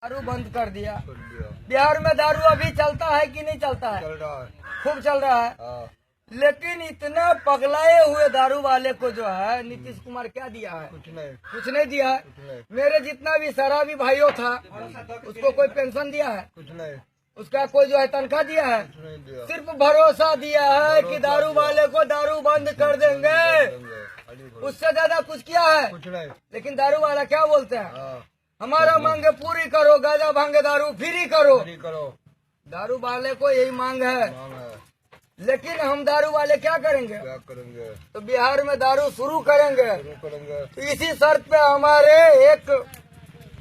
दारू बंद कर दिया। बिहार में दारू अभी चलता है कि नहीं चलता है? चल रहा है, खूब चल रहा है। हाँ। लेकिन इतना पगलाए हुए दारू वाले को जो है नीतीश कुमार क्या दिया है? कुछ नहीं, कुछ नहीं दिया है। कुछ नहीं, मेरे जितना भी शराबी भाइयों था उसको कोई पेंशन दिया है? कुछ नहीं, उसका कोई जो है तनख्वाह दिया है? कुछ नहीं दिया। सिर्फ भरोसा दिया है कि दारू वाले को दारू बंद कर देंगे, उससे ज्यादा कुछ किया है? कुछ नहीं। लेकिन दारू वाला क्या बोलते हैं? हाँ, हमारा मांगे पूरी करो, गांजा भांगे दारू फ्री करो। फ्री करो, दारू वाले को यही मांग है। मांग है। लेकिन हम दारू वाले क्या करेंगे? क्या करेंगे? तो बिहार में दारू शुरू करेंगे। शुरू करेंगे। तो इसी शर्त पे हमारे एक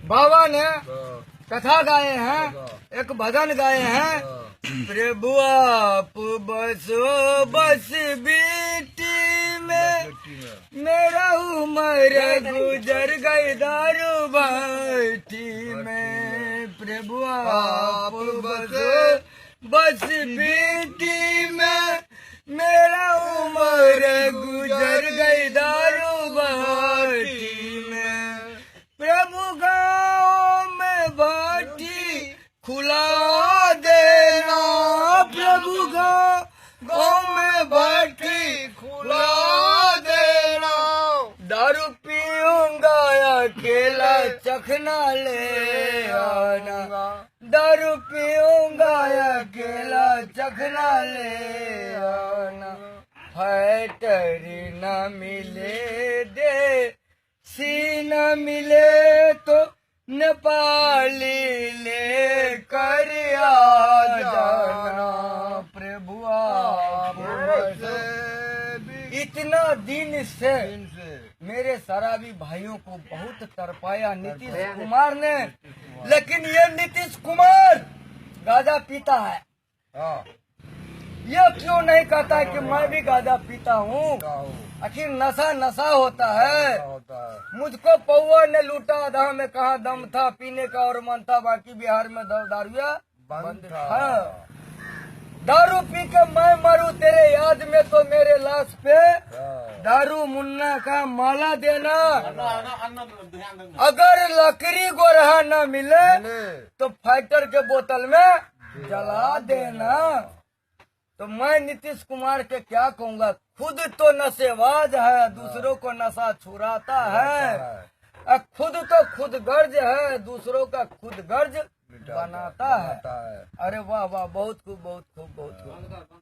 बाबा ने हाँ, कथा गाए हैं, एक भजन गाए हैं। हाँ। प्रभु आप बसो बस बेटी में, बेटी में मेरा उम्र गुजर गई दारू भाटी में। प्रभु आप बसो बस बेटी में, मेरा उम्र गुजर गई दारू भाटी में। प्रभु गाँव में भाटी खुला देना, प्रभु गाँव में भाटी खुला देना। दारू पीऊंगा अकेला चखना ले आना, दारू पीऊंगा अकेला चखना ले आना। फैक्ट्री न मिले देसी न मिले तो नेपाली ले कर आ जाना। प्रभु आप इतना दिन से मेरे शराबी भाइयों को बहुत तरपाया नीतीश कुमार ने। लेकिन ये नीतीश कुमार गांजा पीता है, हाँ, ये क्यों नहीं कहता है कि मैं भी गांजा पीता हूँ? क्या हो? आखिर नशा नशा होता है। क्या होता है? मुझको पौवा ने लूटा, आधा में कहा दम था, पीने का और मन था, बाकी बिहार में दारुया बंद था। हाँ। दारू पी के मैं मरूं तेरे याद में तो मेरे लाश पे हाँ, दारू मुन्ना का माला देना। अगर लकड़ी गोरहा न मिले तो फाइटर के बोतल में जला देना। तो मैं नीतीश कुमार के क्या कहूँगा? खुद तो नशेबाज है, दूसरों को नशा छुड़ाता है। खुद तो खुद गर्ज है, दूसरों का खुद गर्ज बनाता है। है। अरे वाह वाह, बहुत खूब बहुत खूब बहुत खूब।